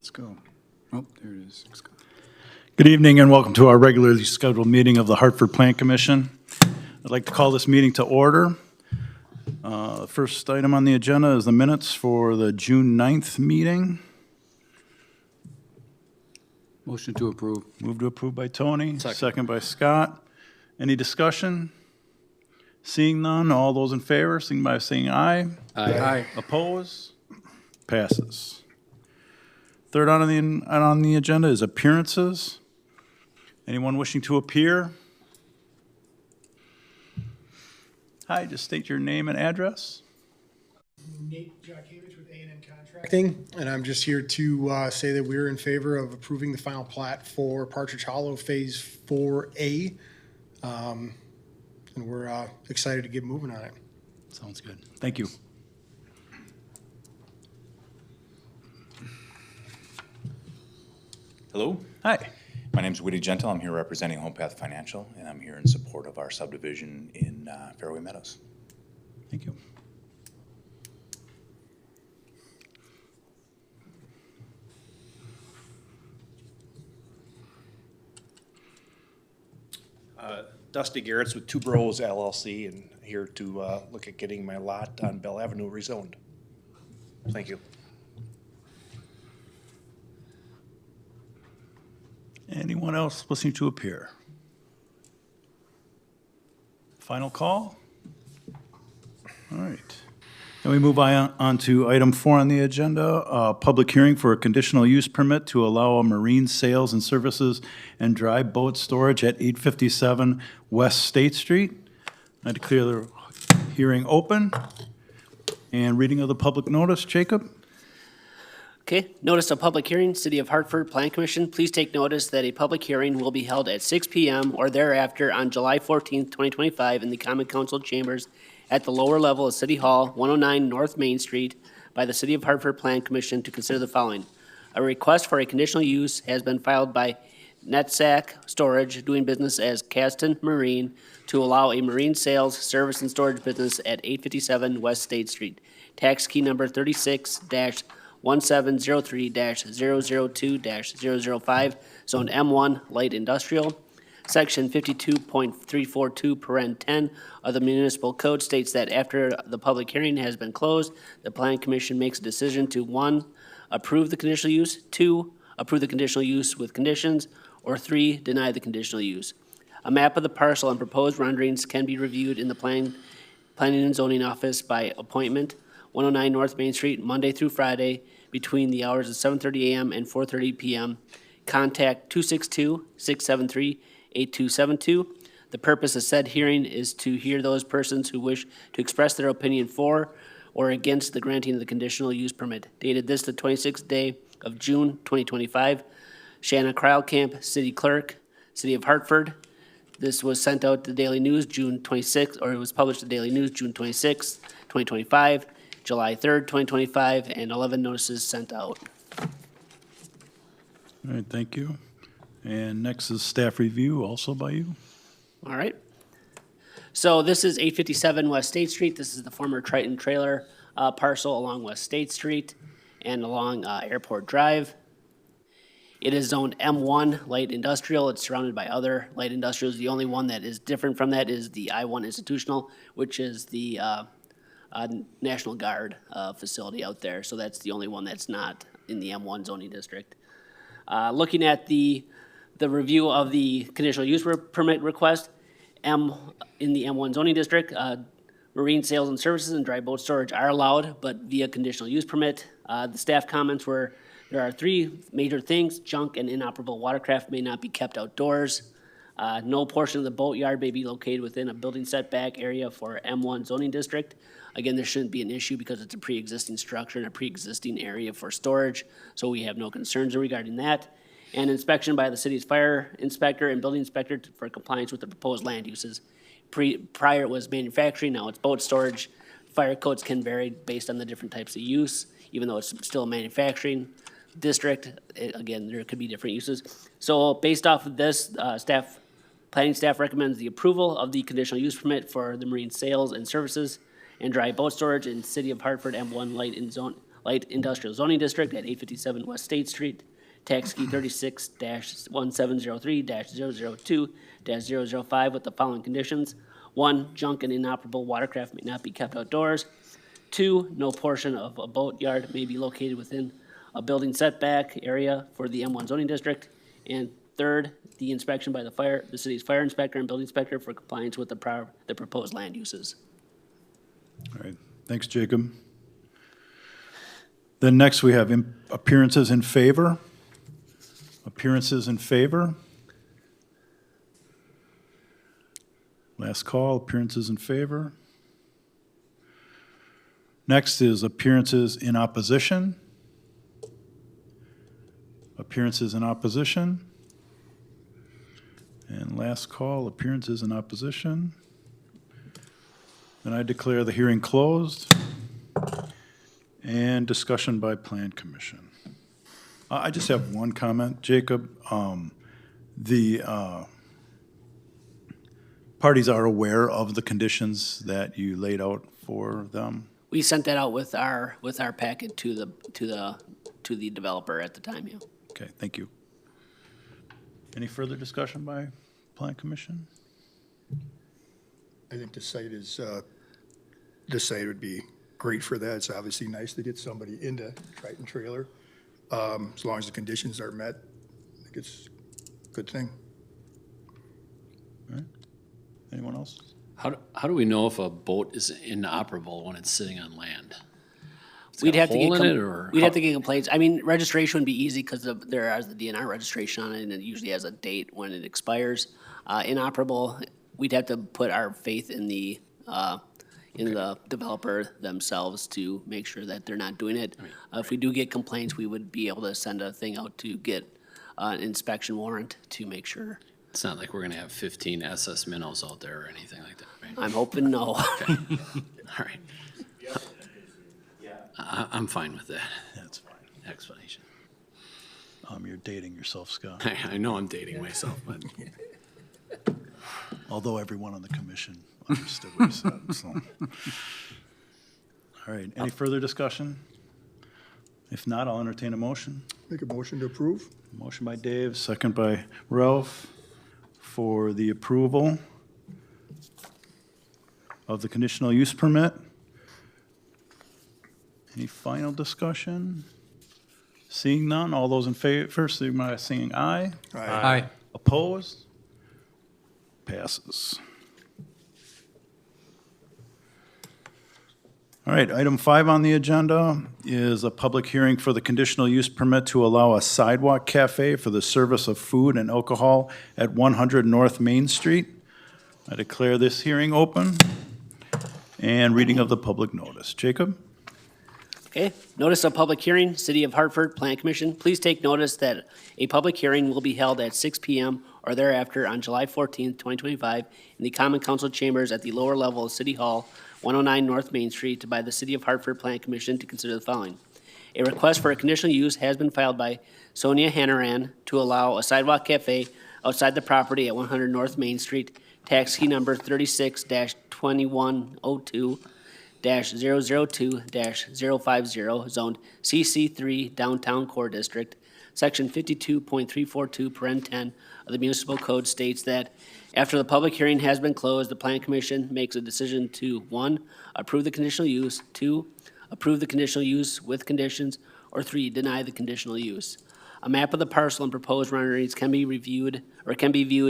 Let's go. Oh, there it is. Let's go. Good evening and welcome to our regularly scheduled meeting of the Hartford Plan Commission. I'd like to call this meeting to order. The first item on the agenda is the minutes for the June 9th meeting. Motion to approve. Move to approve by Tony, Second. second by Scott. Any discussion? Seeing none, all those in favor, signify by saying aye. Aye. Oppose? Passes. Third on the agenda is appearances. Anyone wishing to appear? Hi, just state your name and address. Nate Jakevich with A&N Contracting, and I'm just here to say that we're in favor of approving the final plat for Partridge Hollow Phase 4A, and we're excited to get moving on it. Sounds good. Thank you. Hello, Hi. my name is Woody Gentle. I'm here representing Home Path Financial, and I'm here in support of our subdivision in Fairway Meadows. Thank you. Dusty Garrett's with Two Bros LLC, and here to look at getting my lot on Bell Avenue rezoned. Thank you. Anyone else wishing to appear? Final call? All right. Then we move on to item 4 on the agenda, public hearing for a conditional use permit to allow a marine sales and services and dry boat storage at 857 West State Street. I declare the hearing open. And reading of the public notice, Jacob? Okay, notice of public hearing, City of Hartford Plan Commission, please take notice that a public hearing will be held at 6 p.m. or thereafter on July 14th, 2025 in the Common Council Chambers at the lower level of City Hall, 109 North Main Street by the City of Hartford Plan Commission to consider the following. A request for a conditional use has been filed by Netsac Storage, doing business as Caston Marine, to allow a marine sales, service, and storage business at 857 West State Street. Tax key number 36-1703-002-005, Zone M1, Light Industrial. Section 52.342, paren 10 of the municipal code states that after the public hearing has been closed, the Plan Commission makes a decision to 1, approve the conditional use, 2, approve the conditional use with conditions, or 3, deny the conditional use. A map of the parcel and proposed renderings can be reviewed in the Planning and Zoning Office by appointment, 109 North Main Street, Monday through Friday, between the hours of 7:30 a.m. and 4:30 p.m. Contact 262-673-8272. The purpose of said hearing is to hear those persons who wish to express their opinion for or against the granting of the conditional use permit. Dated this the 26th day of June 2025. Shanna Kreilkamp, City Clerk, City of Hartford. This was sent out to the Daily News June 26th, or it was published in the Daily News June 26th, 2025, July 3rd, 2025, and 11 notices sent out. All right, thank you. And next is staff review, also by you. All right. So this is 857 West State Street. This is the former Triton trailer parcel along West State Street and along Airport Drive. It is zoned M1 light industrial. It's surrounded by other light industrials. The only one that is different from that is the I-1 institutional, which is the National Guard facility out there. So that's the only one that's not in the M1 zoning district. Looking at the review of the conditional use permit request, in the M1 zoning district, marine sales and services and dry boat storage are allowed, but via conditional use permit. The staff comments were, there are 3 major things: junk and inoperable watercraft may not be kept outdoors. No portion of the boatyard may be located within a building setback area for M1 zoning district. Again, there shouldn't be an issue because it's a pre-existing structure and a pre-existing area for storage, so we have no concerns regarding that. And inspection by the city's fire inspector and building inspector for compliance with the proposed land uses. Prior it was manufacturing, now it's boat storage. Fire codes can vary based on the different types of use, even though it's still a manufacturing district. Again, there could be different uses. So based off of this, planning staff recommends the approval of the conditional use permit for the marine sales and services and dry boat storage in City of Hartford M1 light Light Industrial Zoning District at 857 West State Street, tax key 36-1703-002-005 with the following conditions. 1, junk and inoperable watercraft may not be kept outdoors. 2, no portion of a boat yard may be located within a building setback area for the M1 zoning district. And 3rd, the inspection by the city's fire inspector and building inspector for compliance with the proposed land uses. All right, thanks, Jacob. Then next, we have appearances in favor. Appearances in favor. Last call, appearances in favor. Next is appearances in opposition. Appearances in opposition. And last call, appearances in opposition. Then I declare the hearing closed. And discussion by Plan Commission. I just have one comment, Jacob. The parties are aware of the conditions that you laid out for them. We sent that out with our packet to the developer at the time, yeah. Okay, thank you. Any further discussion by Plan Commission? I think the site would be great for that. It's obviously nice to get somebody into Triton Trailer. As long as the conditions are met, I think it's a good thing. All right. Anyone else? How do we know if a boat is inoperable when it's sitting on land? We'd have to hole get, in it, or we'd have to get complaints. I mean, registration would be easy because there is the DNR registration on it and it usually has a date when it expires. Inoperable, we'd have to put our faith in the developer themselves to make sure that they're not doing it. If we do get complaints, we would be able to send a thing out to get an inspection warrant to make sure. It's not like we're gonna have 15 SS minnows out there or anything like that, right? I'm hoping no. All right. I'm fine with that That's fine. explanation. You're dating yourself, Scott, I know I'm dating myself, but although everyone on the commission understood what you said, so. All right, any further discussion? If not, I'll entertain a motion. Make a motion to approve? Motion by Dave, second by Ralph for the approval of the conditional use permit. Any final discussion? Seeing none, all those in favor, signify by saying aye. Aye. Opposed? Passes. All right, item 5 on the agenda is a public hearing for the conditional use permit to allow a sidewalk cafe for the service of food and alcohol at 100 North Main Street. I declare this hearing open. And reading of the public notice. Jacob? Okay, notice of public hearing, City of Hartford Plan Commission. Please take notice that a public hearing will be held at 6 p.m. or thereafter on July 14th, 2025, in the Common Council Chambers at the lower level of City Hall, 109 North Main Street, by the City of Hartford Plan Commission to consider the following. A request for a conditional use has been filed by Sonia Hanaran to allow a sidewalk cafe outside the property at 100 North Main Street, tax key number 36-2102-002-050, zoned CC3 Downtown Core District. Section 52.342, paren 10 of the Municipal Code states that after the public hearing has been closed, the Plan Commission makes a decision to, 1, approve the conditional use, 2, approve the conditional use with conditions, or 3, deny the conditional use. A map of the parcel and proposed renderings can be viewed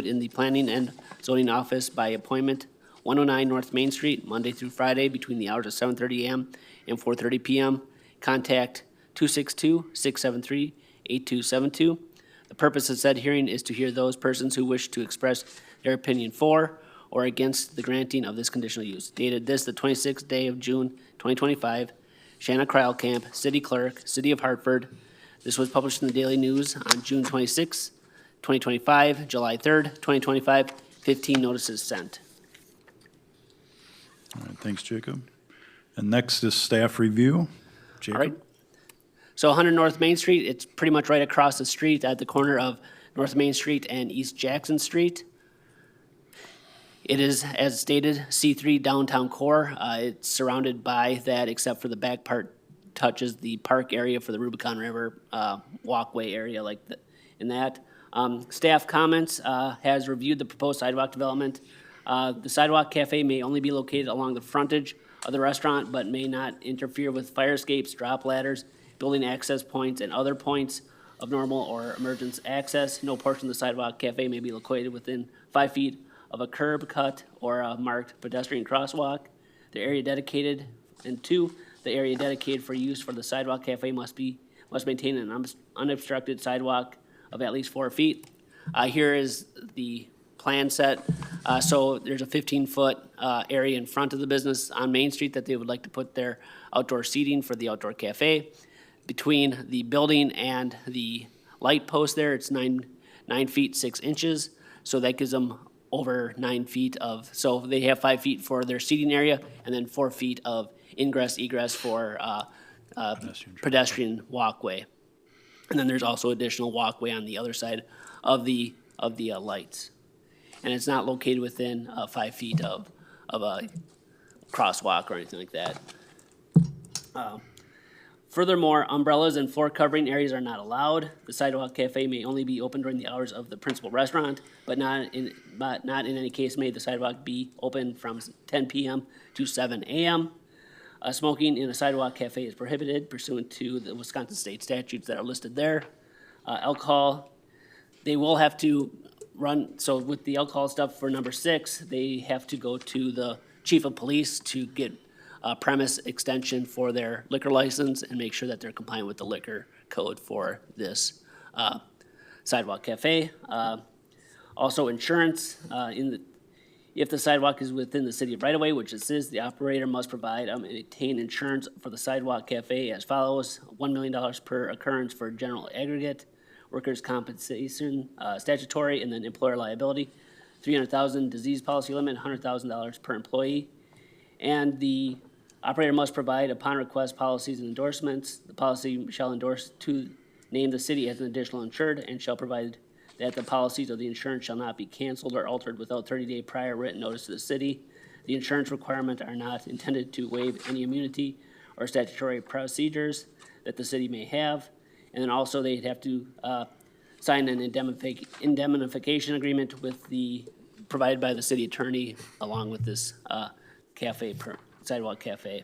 in the Planning and Zoning Office by appointment, 109 North Main Street, Monday through Friday, between the hours of 7:30 a.m. and 4:30 p.m. Contact 262-673-8272. The purpose of said hearing is to hear those persons who wish to express their opinion for or against the granting of this conditional use. Dated this, the 26th day of June, 2025. Shanna Kreilkamp, City Clerk, City of Hartford. This was published in the Daily News on June 26, 2025, July 3rd, 2025, 15 notices sent. All right, thanks, Jacob. And next is staff review. Jacob? All right. So 100 North Main Street, it's pretty much right across the street at the corner of North Main Street and East Jackson Street. It is, as stated, C3 Downtown Core. It's surrounded by that except for the back part touches the park area for the Rubicon River walkway area in that. Staff comments has reviewed the proposed sidewalk development. The sidewalk cafe may only be located along the frontage of the restaurant, but may not interfere with fire escapes, drop ladders, building access points, and other points of normal or emergency access. No portion of the sidewalk cafe may be located within 5 feet of a curb cut or a marked pedestrian crosswalk. The area dedicated, and 2, the area dedicated for use for the sidewalk cafe must maintain an unobstructed sidewalk of at least 4 feet. Here is the plan set. So there's a 15-foot area in front of the business on Main Street that they would like to put their outdoor seating for the outdoor cafe. Between the building and the light post there, it's 9 feet 6 inches. So that gives them over 9 feet so they have 5 feet for their seating area and then 4 feet of ingress, egress for pedestrian walkway. And then there's also additional walkway on the other side of the lights. And it's not located within 5 feet of a crosswalk or anything like that. Furthermore, umbrellas and floor covering areas are not allowed. The sidewalk cafe may only be open during the hours of the principal restaurant, but not in any case may the sidewalk be open from 10 p.m. to 7 a.m. Smoking in a sidewalk cafe is prohibited pursuant to the Wisconsin state statutes that are listed there. Alcohol, they will have to run, so with the alcohol stuff for number 6, they have to go to the chief of police to get premise extension for their liquor license and make sure that they're compliant with the liquor code for this sidewalk cafe. Also insurance, if the sidewalk is within the city right of way, which it is, the operator must provide and obtain insurance for the sidewalk cafe as follows: $1 million per occurrence for general aggregate, workers' compensation, statutory, and then employer liability, $300,000 disease policy limit, $100,000 per employee. And the operator must provide, upon request, policies and endorsements. The policy shall endorse to name the city as an additional insured and shall provide that the policies of the insurance shall not be canceled or altered without 30-day prior written notice to the city. The insurance requirements are not intended to waive any immunity or statutory procedures that the city may have. And then also they'd have to sign an indemnification agreement with provided by the city attorney along with this sidewalk cafe.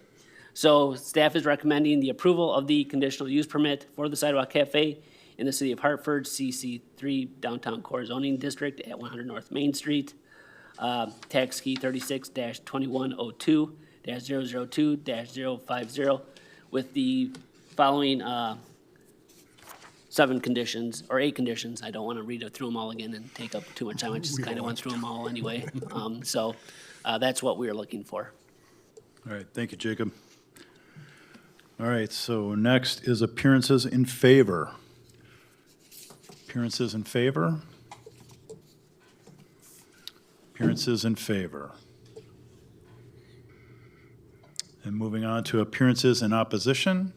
So staff is recommending the approval of the conditional use permit for the sidewalk cafe in the city of Hartford, CC3 Downtown Core Zoning District at 100 North Main Street. Tax key 36-2102-002-050 with the following 7 conditions, or 8 conditions. I don't want to read through them all again and take up too much time. I just kind of went through them all anyway. So that's what we are looking for. All right, thank you, Jacob. All right, so next is appearances in favor. Appearances in favor? Appearances in favor. And moving on to appearances in opposition.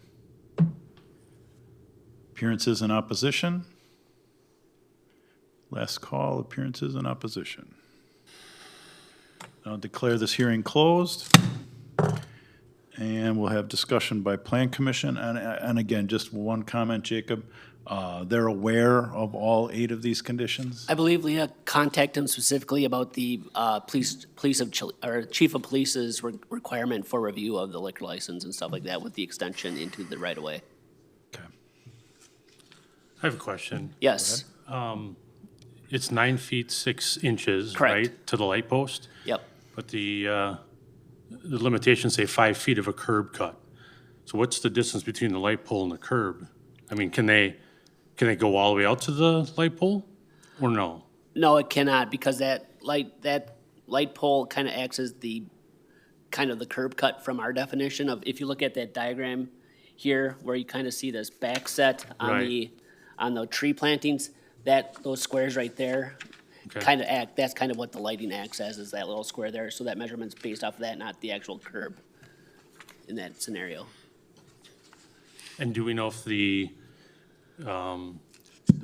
Appearances in opposition. Last call, appearances in opposition. I'll declare this hearing closed. And we'll have discussion by Plan Commission. And again, just one comment, Jacob. They're aware of all 8 of these conditions? I believe Leah contacted him specifically about the chief of police's requirement for review of the liquor license and stuff like that with the extension into the right of way. Okay. I have a question. Yes. It's 9 feet 6 inches, Correct. right, to the light post? Yep. But the limitations say 5 feet of a curb cut. So what's the distance between the light pole and the curb? I mean, can they go all the way out to the light pole, or no? No, it cannot, because that light pole kind of acts as the curb cut from our definition of, if you look at that diagram here, where you kind of see this back set on the tree plantings, those squares right there Okay. that's kind of what the lighting acts as, is that little square there. So that measurement's based off of that, not the actual curb in that scenario. And do we know if the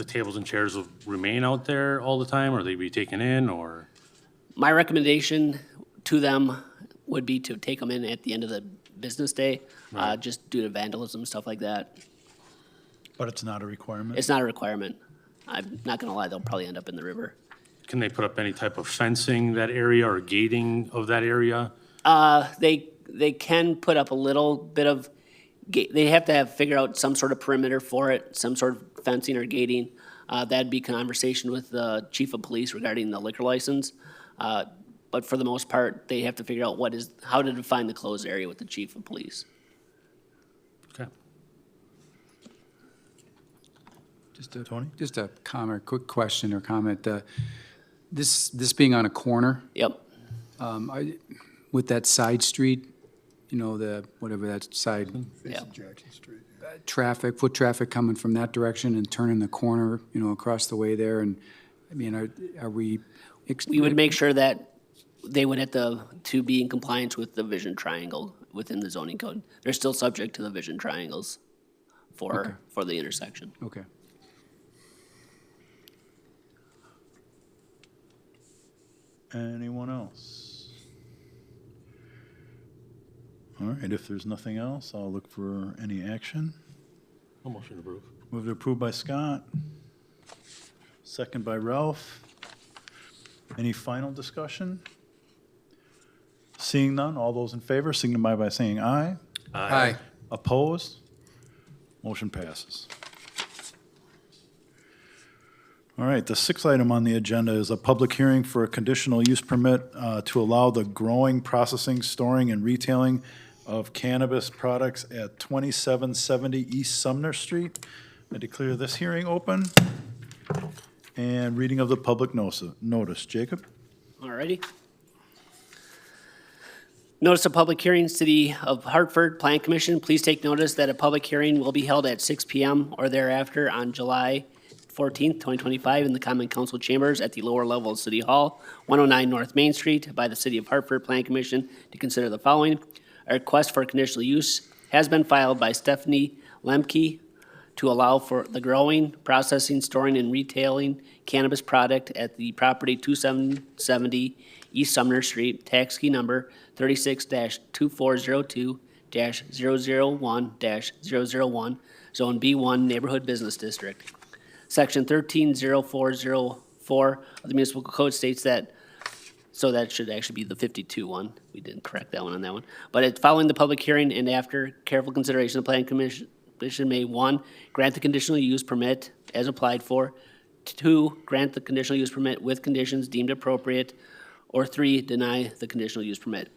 tables and chairs will remain out there all the time, or they be taken in, or? My recommendation to them would be to take them in at the end of the business day, just due to vandalism, stuff like that. But it's not a requirement? It's not a requirement. I'm not gonna lie, they'll probably end up in the river. Can they put up any type of fencing that area or gating of that area? They can put up a little bit of they have to figure out some sort of perimeter for it, some sort of fencing or gating. That'd be conversation with the chief of police regarding the liquor license. But for the most part, they have to figure out how to define the closed area with the chief of police. Okay. Just a comment, quick question or comment. This being on a corner, Yep. with that side street, you know, whatever that side, Facing Jackson Street. foot traffic coming from that direction and turning the corner, you know, across the way there, and, I mean, are we? We would make sure that they would have to be in compliance with the vision triangle within the zoning code. They're still subject to the vision triangles for the intersection. Okay. Anyone else? All right, if there's nothing else, I'll look for any action. I'll motion to approve. Move to approve by Scott. Second by Ralph. Any final discussion? Seeing none, all those in favor signify by saying aye. Aye. Opposed? Motion passes. All right, the sixth item on the agenda is a public hearing for a conditional use permit to allow the growing, processing, storing, and retailing of cannabis products at 2770 East Sumner Street. I declare this hearing open. And reading of the public notice. Jacob? Alrighty. Notice of public hearing, City of Hartford Plan Commission, please take notice that a public hearing will be held at 6 p.m. or thereafter on July 14th, 2025 in the Common Council Chambers at the lower level of City Hall, 109 North Main Street by the City of Hartford Plan Commission to consider the following. A request for conditional use has been filed by Stephanie Lemke to allow for the growing, processing, storing, and retailing cannabis product at the property 2770 East Sumner Street, tax key number 36-2402-001-001, Zone B1, Neighborhood Business District. Section 130404 of the Municipal Code states that, so that should actually be the 52 one. We didn't correct that one on that one. But it's following the public hearing and after careful consideration, the Plan Commission may, 1, grant the conditional use permit as applied for, 2, grant the conditional use permit with conditions deemed appropriate, or 3, deny the conditional use permit.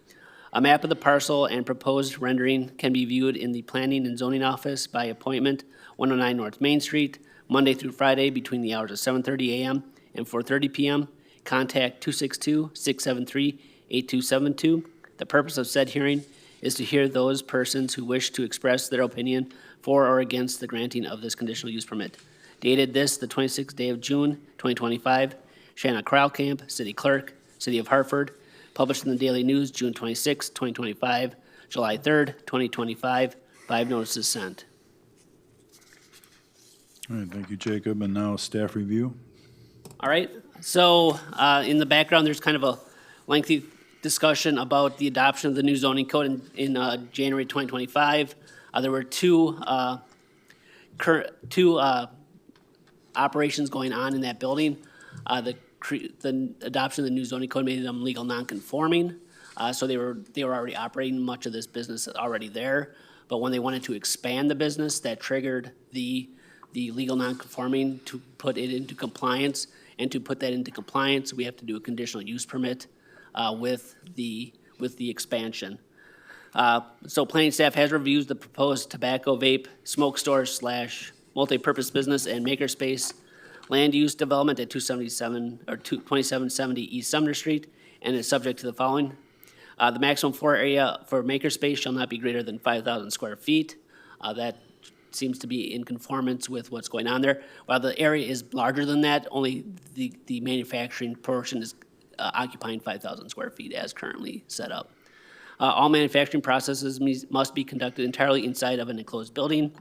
A map of the parcel and proposed rendering can be viewed in the Planning and Zoning Office by appointment, 109 North Main Street, Monday through Friday between the hours of 7:30 a.m. and 4:30 p.m. Contact 262-673-8272. The purpose of said hearing is to hear those persons who wish to express their opinion for or against the granting of this conditional use permit. Dated the 26th day of June, 2025. Shanna Krailkamp, City Clerk, City of Hartford. Published in the Daily News, June 26, 2025, July 3rd, 2025. 5 notices sent. All right, thank you, Jacob. And now staff review. All right, so in the background, there's kind of a lengthy discussion about the adoption of the new zoning code in January 2025. There were two operations going on in that building. The adoption of the new zoning code made them legal non-conforming, so they were already operating much of this business already there. But when they wanted to expand the business, that triggered the legal non-conforming to put it into compliance. And to put that into compliance, we have to do a conditional use permit with the expansion. So planning staff has reviewed the proposed tobacco, vape, smoke store / multi-purpose business and makerspace land use development at 2770 East Sumner Street, and is subject to the following. The maximum floor area for makerspace shall not be greater than 5,000 square feet. That seems to be in conformance with what's going on there. While the area is larger than that, only the manufacturing portion is occupying 5,000 square feet as currently set up. All manufacturing processes must be conducted entirely inside of an enclosed building.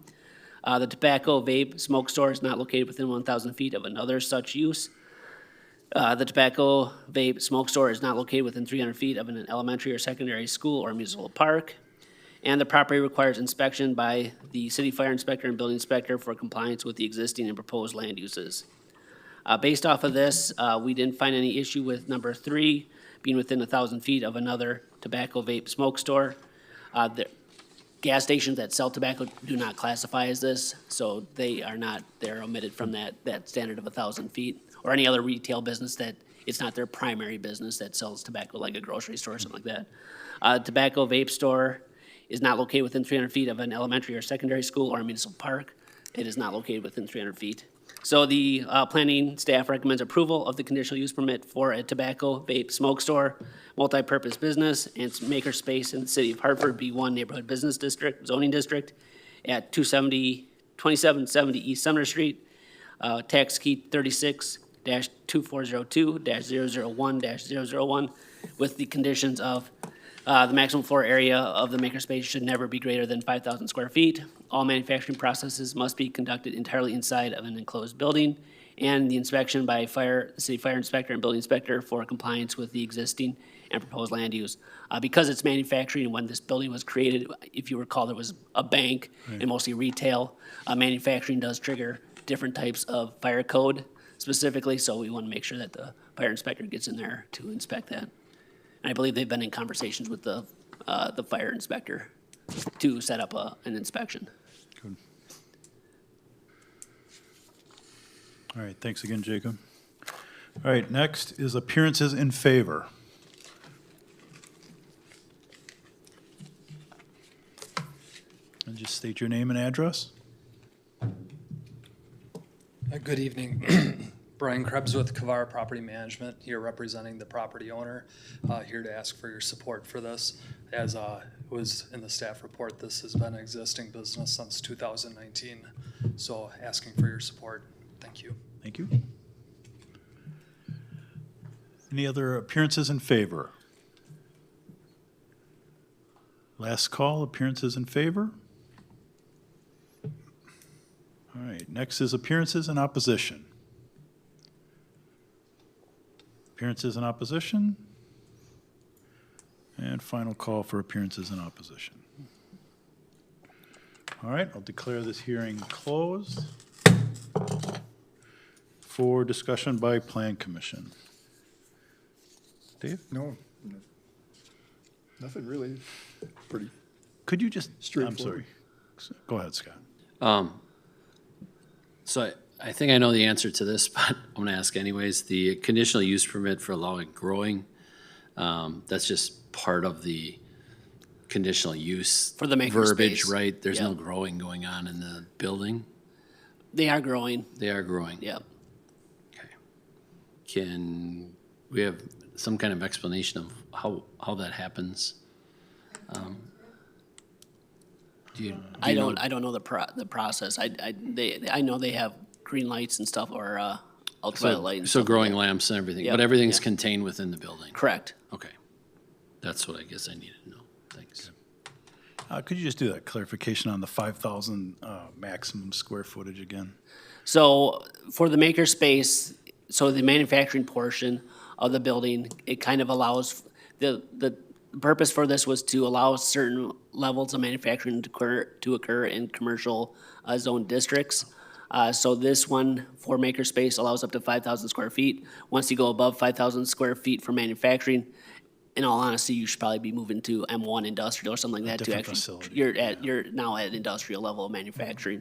The tobacco, vape, smoke store is not located within 1,000 feet of another such use. The tobacco, vape, smoke store is not located within 300 feet of an elementary or secondary school or municipal park. And the property requires inspection by the city fire inspector and building inspector for compliance with the existing and proposed land uses. Based off of this, we didn't find any issue with number 3, being within 1,000 feet of another tobacco vape smoke store. The gas stations that sell tobacco do not classify as this, so they're omitted from that standard of 1,000 feet. Or any other retail business that it's not their primary business that sells tobacco, like a grocery store or something like that. Tobacco vape store is not located within 300 feet of an elementary or secondary school or a municipal park. It is not located within 300 feet. So the planning staff recommends approval of the conditional use permit for a tobacco vape smoke store, multi-purpose business, and maker space in the city of Hartford, B1 Neighborhood Business District, zoning district, at 2770 East Sumner Street, tax key 36-2402-001-001, with the conditions of the maximum floor area of the maker space should never be greater than 5,000 square feet. All manufacturing processes must be conducted entirely inside of an enclosed building, and the inspection by the city fire inspector and building inspector for compliance with the existing and proposed land use. Because it's manufacturing, when this building was created, if you recall, there was a bank and mostly retail. Manufacturing does trigger different types of fire code specifically, so we want to make sure that the fire inspector gets in there to inspect that. And I believe they've been in conversations with the fire inspector to set up an inspection. Good. All right, thanks again, Jacob. All right, next is appearances in favor. And just state your name and address. Good evening. Brian Krebs with Kavar Property Management, here representing the property owner, here to ask for your support for this. As was in the staff report, this has been an existing business since 2019, so asking for your support. Thank you. Thank you. Any other appearances in favor? Last call, appearances in favor. All right, next is appearances in opposition. Appearances in opposition. And final call for appearances in opposition. All right, I'll declare this hearing closed for discussion by Plan Commission. Dave? No, nothing really, pretty. Could you just, I'm Straightforward. sorry. Go ahead, Scott. So I think I know the answer to this, but I'm gonna ask anyways. The conditional use permit for allowing growing, that's just part of the conditional use For the maker verbiage, space. right? There's no Yep. growing going on in the building. They are growing, They are growing. yep. Okay. Can we have some kind of explanation of how that happens? Do you I know- don't know the process. I know they have green lights and stuff, or ultraviolet light and So stuff. growing lamps and everything, Yep, but everything's yeah. contained within the building? Correct. Okay. That's what I guess I needed to know. Thanks. Could you just do that clarification on the 5,000 maximum square footage again? So for the maker space, so the manufacturing portion of the building, it kind of allows, the purpose for this was to allow certain levels of manufacturing to occur in commercial zone districts. So this one for maker space allows up to 5,000 square feet. Once you go above 5,000 square feet for manufacturing, in all honesty, you should probably be moving to M1 industrial or something like that to different actually, facility, you're now at industrial level of manufacturing.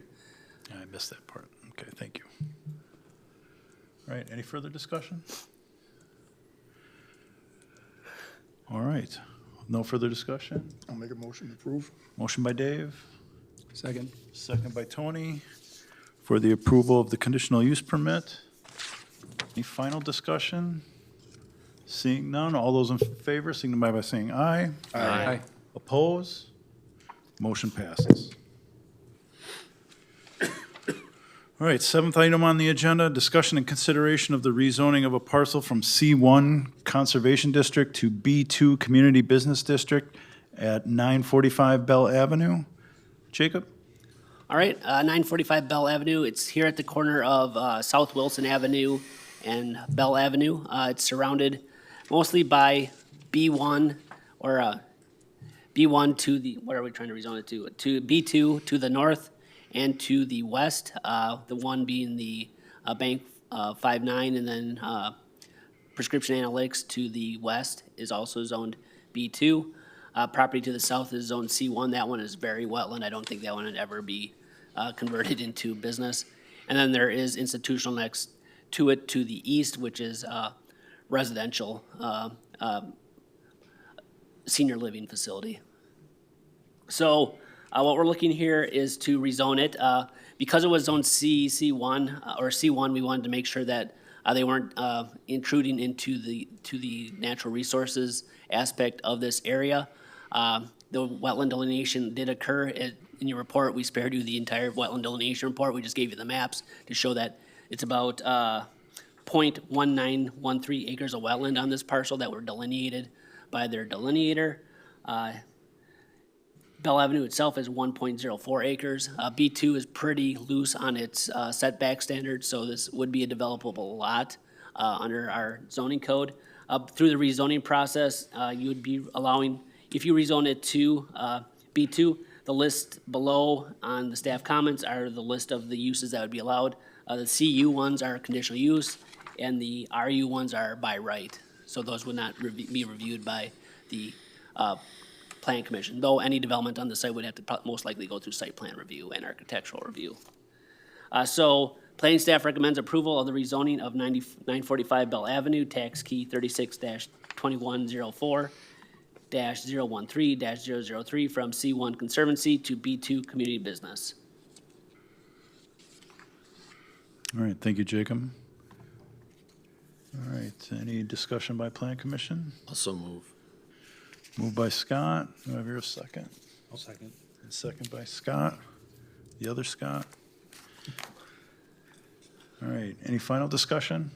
I missed that part. Okay, thank you. All right, any further discussion? All right, no further discussion? I'll make a motion to approve. Motion by Dave, Second? second by Tony, for the approval of the conditional use permit. Any final discussion? Seeing none, all those in favor signify by saying aye. Aye. Oppose? Motion passes. All right, seventh item on the agenda, discussion and consideration of the rezoning of a parcel from C1 Conservation District to B2 Community Business District at 945 Bell Avenue. Jacob? All right, 945 Bell Avenue. It's here at the corner of South Wilson Avenue and Bell Avenue. It's surrounded mostly by B1 or B1 to the, what are we trying to rezone it to? To B2 to the north and to the west, the one being the Bank 59, and then Prescription Analytics to the west is also zoned B2. Property to the south is zoned C1. That one is very wetland. I don't think that one would ever be converted into business. And then there is institutional next to it to the east, which is residential senior living facility. So what we're looking here is to rezone it. Because it was zone C1, or C1, we wanted to make sure that they weren't intruding into the natural resources aspect of this area. The wetland delineation did occur. In your report, we spared you the entire wetland delineation report. We just gave you the maps to show that it's about 0.1913 acres of wetland on this parcel that were delineated by their delineator. Bell Avenue itself is 1.04 acres. B2 is pretty loose on its setback standards, so this would be a developable lot under our zoning code. Through the rezoning process, you would be allowing, if you rezone it to B2, the list below on the staff comments are the list of the uses that would be allowed. The CU ones are conditional use, and the RU ones are by right. So those would not be reviewed by the Plan Commission, though any development on the site would have to most likely go through site plan review and architectural review. So planning staff recommends approval of the rezoning of 945 Bell Avenue, tax key 36-2104-013-003 from C1 Conservancy to B2 Community Business. All right, thank you, Jacob. All right, any discussion by Plan Commission? Also move. Moved by Scott. Do I have your second? I'll second. And second by Scott. The other Scott. All right, any final discussion?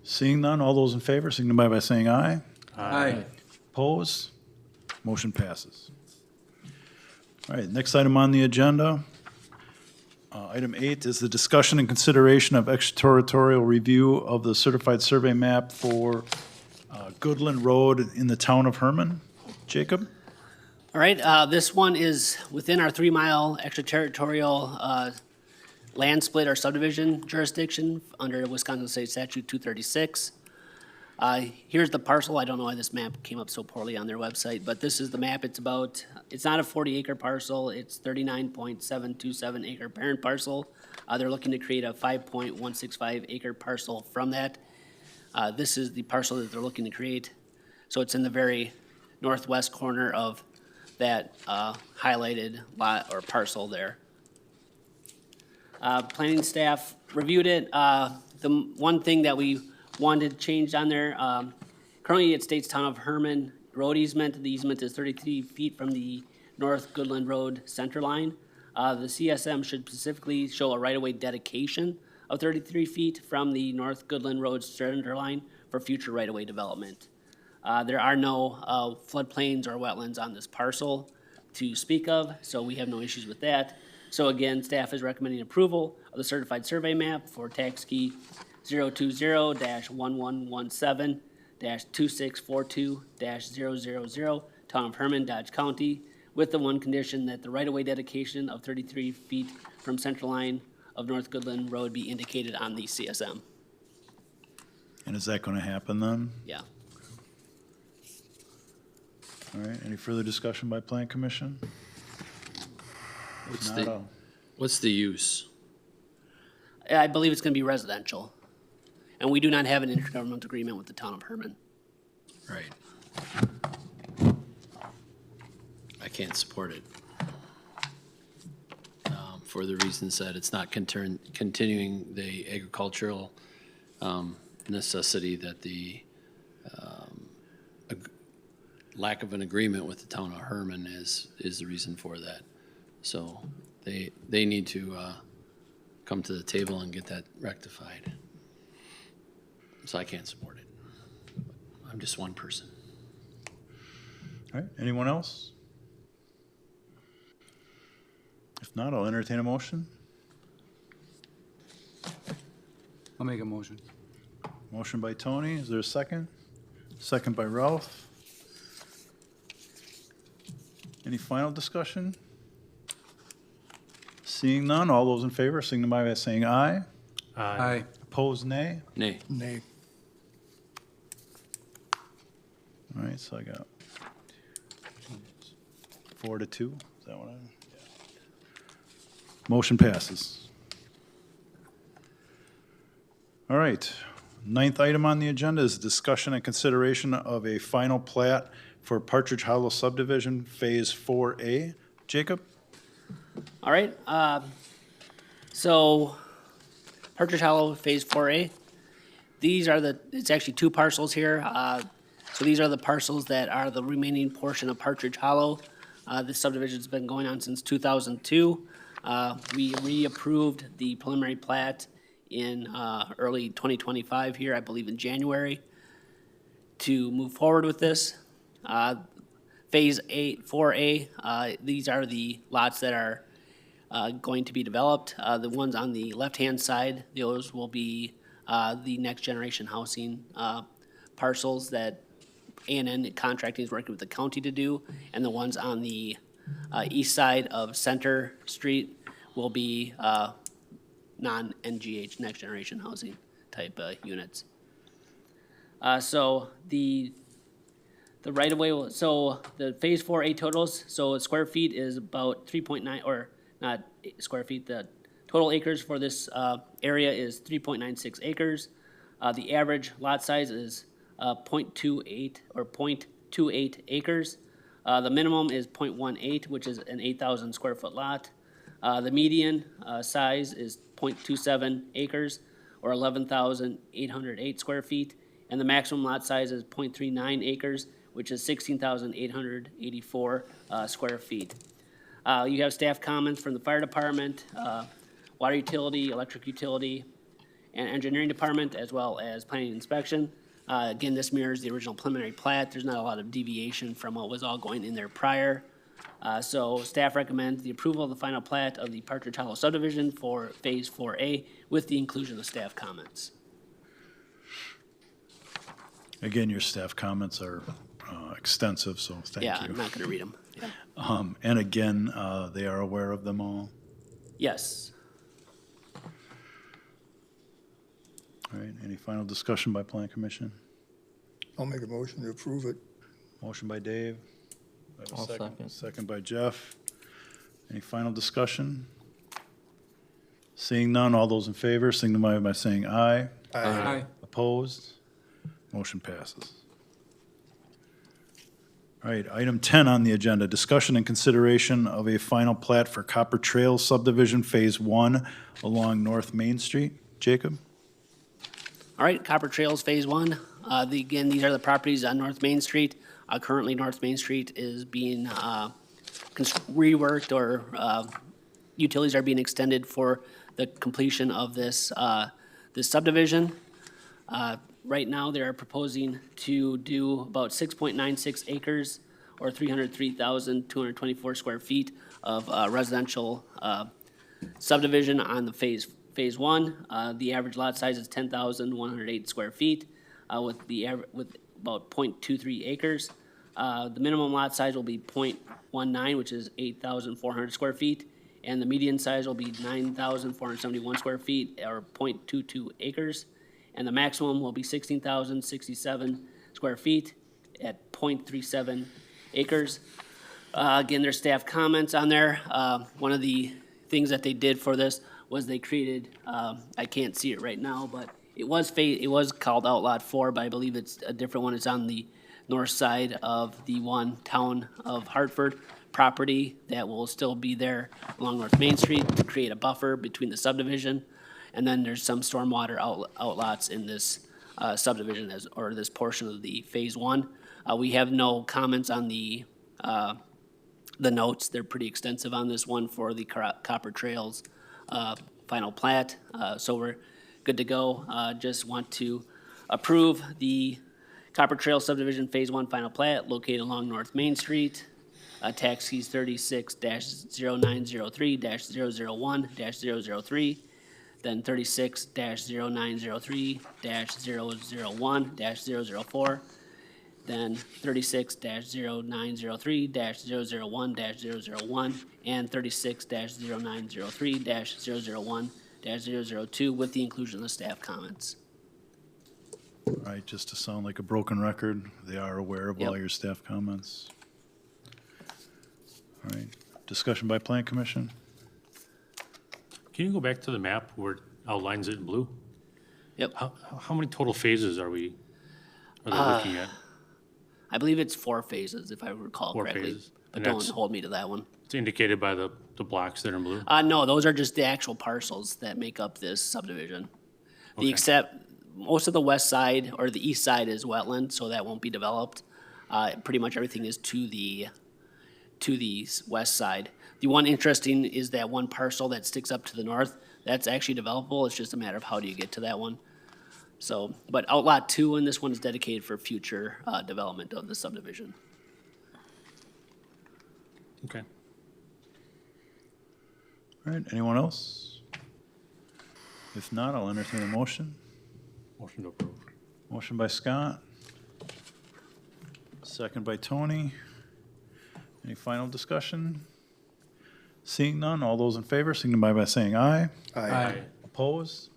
Seeing none, all those in favor signify by saying aye. Aye. Opposed? Motion passes. All right, next item on the agenda. Item 8 is the discussion and consideration of extraterritorial review of the certified survey map for Goodland Road in the town of Herman. Jacob? All right, this one is within our 3-mile extraterritorial land split or subdivision jurisdiction under Wisconsin State Statute 236. Here's the parcel. I don't know why this map came up so poorly on their website, but this is the map. It's not a 40-acre parcel. It's 39.727 acre parent parcel. They're looking to create a 5.165 acre parcel from that. This is the parcel that they're looking to create. So it's in the very northwest corner of that highlighted lot or parcel there. Planning staff reviewed it. The one thing that we wanted changed on there, currently it states town of Herman road easement. The easement is 33 feet from the North Goodland Road center line. The CSM should specifically show a right-of-way dedication of 33 feet from the North Goodland Road center line for future right-of-way development. There are no floodplains or wetlands on this parcel to speak of, so we have no issues with that. So again, staff is recommending approval of the certified survey map for tax key 020-1117-2642-000, town of Herman, Dodge County, with the one condition that the right-of-way dedication of 33 feet from central line of North Goodland Road be indicated on the CSM. And is that going to happen then? Yeah. All right, any further discussion by Plan Commission? What's Not the, all. what's the use? I believe it's going to be residential. And we do not have an intergovernmental agreement with the town of Herman. Right. I can't support it. For the reasons that it's not continuing the agricultural necessity that the lack of an agreement with the town of Herman is the reason for that. So they need to come to the table and get that rectified. So I can't support it. I'm just one person. All right, anyone else? If not, I'll entertain a motion. I'll make a motion. Motion by Tony, is there a second? Second by Ralph. Any final discussion? Seeing none, all those in favor signify by saying aye. Aye. Opposed, nay. Nay. Nay. All right, so I got 4-2. Is that what I? Yeah. Motion passes. All right. Ninth item on the agenda is discussion and consideration of a final plat for Partridge Hollow subdivision, Phase 4A. Jacob? All right, so Partridge Hollow Phase 4A. These are it's actually two parcels here. So these are the parcels that are the remaining portion of Partridge Hollow. This subdivision's been going on since 2002. We reapproved the preliminary plat in early 2025 here, I believe in January, to move forward with this. Phase 4A, these are the lots that are going to be developed. The ones on the left-hand side, those will be the next generation housing parcels that A&N Contracting is working with the county to do, and the ones on the east side of Center Street will be non-NGH, next generation housing type units. So the right of way, so the Phase 4A totals, so square feet is about 3.9, or not square feet, the total acres for this area is 3.96 acres. The average lot size is 0.28 or 0.28 acres. The minimum is 0.18, which is an 8,000 square foot lot. The median size is 0.27 acres or 11,808 square feet. And the maximum lot size is 0.39 acres, which is 16,884 square feet. You have staff comments from the fire department, water utility, electric utility, and engineering department, as well as planning and inspection. Again, this mirrors the original preliminary plat. There's not a lot of deviation from what was all going in there prior. So staff recommends the approval of the final plat of the Partridge Hollow subdivision for Phase 4A with the inclusion of staff comments. Again, your staff comments are extensive, so thank Yeah, you. I'm not gonna read them. Yeah. And again, they are aware of them all. Yes. All right, any final discussion by Plan Commission? I'll make a motion to approve it. Motion by Dave. Do I have a I'll second. Second by Jeff. Any final discussion? Seeing none, all those in favor signify by saying aye. Aye. Opposed? Motion passes. All right, item 10 on the agenda, discussion and consideration of a final plat for Copper Trail subdivision Phase 1 along North Main Street. Jacob? All right, Copper Trails Phase 1. Again, these are the properties on North Main Street. Currently, North Main Street is being reworked, or utilities are being extended for the completion of this subdivision. Right now, they are proposing to do about 6.96 acres or 303,224 square feet of residential subdivision on the Phase 1. The average lot size is 10,108 square feet with about 0.23 acres. The minimum lot size will be 0.19, which is 8,400 square feet, and the median size will be 9,471 square feet or 0.22 acres. And the maximum will be 16,067 square feet at 0.37 acres. Again, there's staff comments on there. One of the things that they did for this was they created, I can't see it right now, but it was called Outlot 4, but I believe it's a different one. It's on the north side of the one Town of Hartford property that will still be there along North Main Street to create a buffer between the subdivision. And then there's some stormwater outlots in this subdivision or this portion of the Phase 1. We have no comments on the notes. They're pretty extensive on this one for the Copper Trails final plat. So we're good to go. Just want to approve the Copper Trail subdivision Phase 1 final plat located along North Main Street. Tax keys 36-0903-001-003. Then 36-0903-001-004, then 36-0903-001-001, and 36-0903-001-002 with the inclusion of the staff comments. All right, just to sound like a broken record, they are aware of all Yep. your staff comments. All right, discussion by Plan Commission? Can you go back to the map where it outlines it in blue? Yep. How many total phases are they looking at? I believe it's 4 phases, if I recall 4 correctly. phases. But And don't that's- hold me to that one. It's indicated by the blocks that are in blue? No, those are just the actual parcels that make up this subdivision. Okay. Most of the west side or the east side is wetland, so that won't be developed. Pretty much everything is to the west side. The one interesting is that one parcel that sticks up to the north, that's actually developable, it's just a matter of how do you get to that one. So, but Outlot 2 and this one is dedicated for future, development of the subdivision. Okay. All right, anyone else? If not, I'll entertain a motion. Motion to approve. Motion by Scott. Second by Tony. Any final discussion? Seeing none, all those in favor signify by saying aye. Aye. Opposed?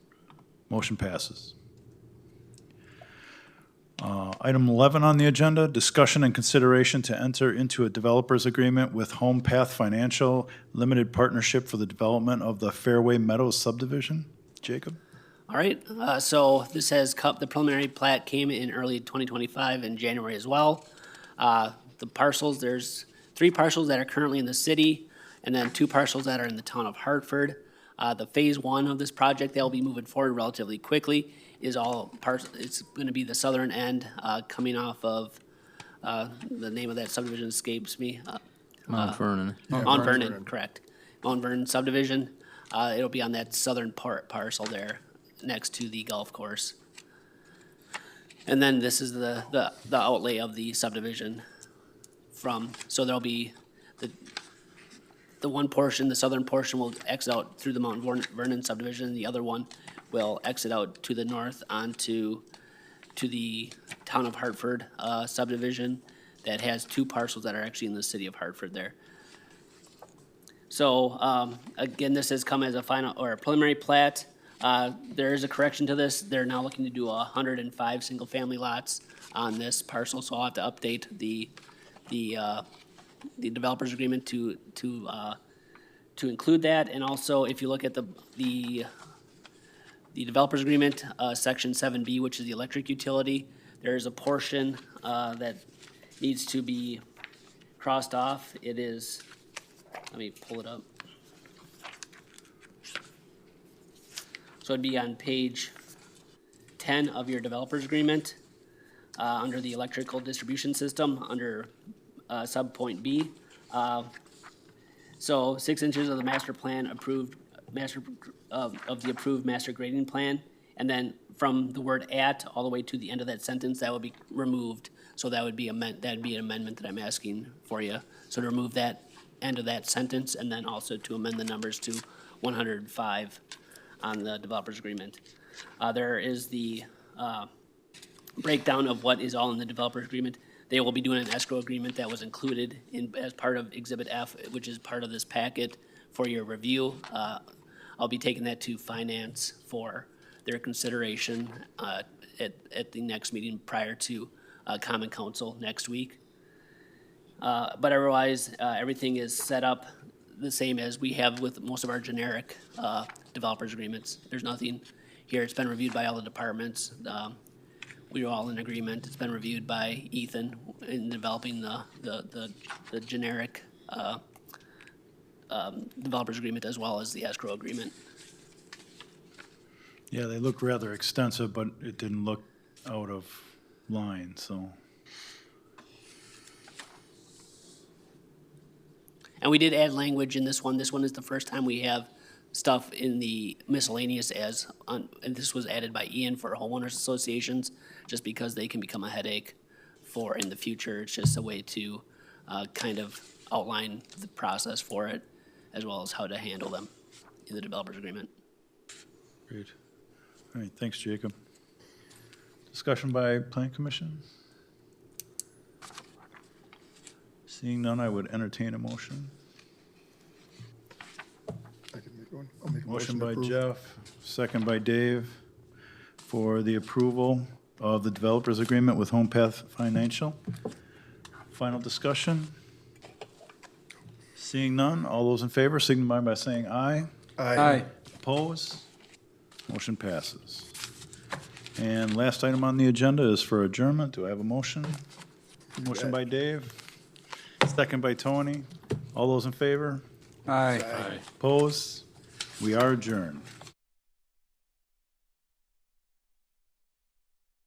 Motion passes. Item 11 on the agenda, discussion and consideration to enter into a developer's agreement with Home Path Financial Limited Partnership for the development of the Fairway Meadows subdivision. Jacob? All right, so this has, the preliminary plat came in early 2025 in January as well. The parcels, there's 3 parcels that are currently in the city, and then 2 parcels that are in the town of Hartford. The phase 1 of this project, they'll be moving forward relatively quickly, is all parts, it's gonna be the southern end, coming off of, the name of that subdivision escapes me. Mount Vernon. Mount Vernon, correct. Mount Vernon subdivision. It'll be on that southern parcel there, next to the golf course. And then this is the outlay of the subdivision so there'll be the one portion, the southern portion will exit out through the Mount Vernon subdivision, the other one will exit out to the north onto the town of Hartford subdivision that has 2 parcels that are actually in the city of Hartford there. So, again, this has come as a final, or a preliminary plat. There is a correction to this. They're now looking to do 105 single-family lots on this parcel, so I'll have to update the developer's agreement to include that. And also, if you look at the developer's agreement, section 7B, which is the electric utility, there is a portion that needs to be crossed off. It is, let me pull it up. So it'd be on page 10 of your developer's agreement, under the electrical distribution system, under sub-point B. So 6 inches of the master plan approved, of the approved master grading plan, and then from the word "at" all the way to the end of that sentence, that would be removed. So that would be that'd be an amendment that I'm asking for you. So to remove that end of that sentence, and then also to amend the numbers to 105 on the developer's agreement. There is the breakdown of what is all in the developer's agreement. They will be doing an escrow agreement that was included as part of Exhibit F, which is part of this packet for your review. I'll be taking that to finance for their consideration at the next meeting prior to Common Council next week. But otherwise, everything is set up the same as we have with most of our generic developers agreements. There's nothing here. It's been reviewed by all the departments. We are all in agreement. It's been reviewed by Ethan in developing the generic developers agreement as well as the escrow agreement. Yeah, they looked rather extensive, but it didn't look out of line, so. And we did add language in this one. This one is the first time we have stuff in the miscellaneous and this was added by Ian for homeowners associations, just because they can become a headache for in the future. It's just a way to kind of outline the process for it, as well as how to handle them in the developer's agreement. Great. All right, thanks, Jacob. Discussion by Plan Commission? Seeing none, I would entertain a motion. I can make one. I'll make a Motion motion to by approve. Jeff, second by Dave, for the approval of the developers agreement with Home Path Financial. Final discussion? Seeing none, all those in favor signify by saying aye. Aye. Oppose? Motion passes. And last item on the agenda is for adjournment. Do I have a motion? Motion by Dave, second by Tony. All those in favor? Aye. Opposed? We are adjourned.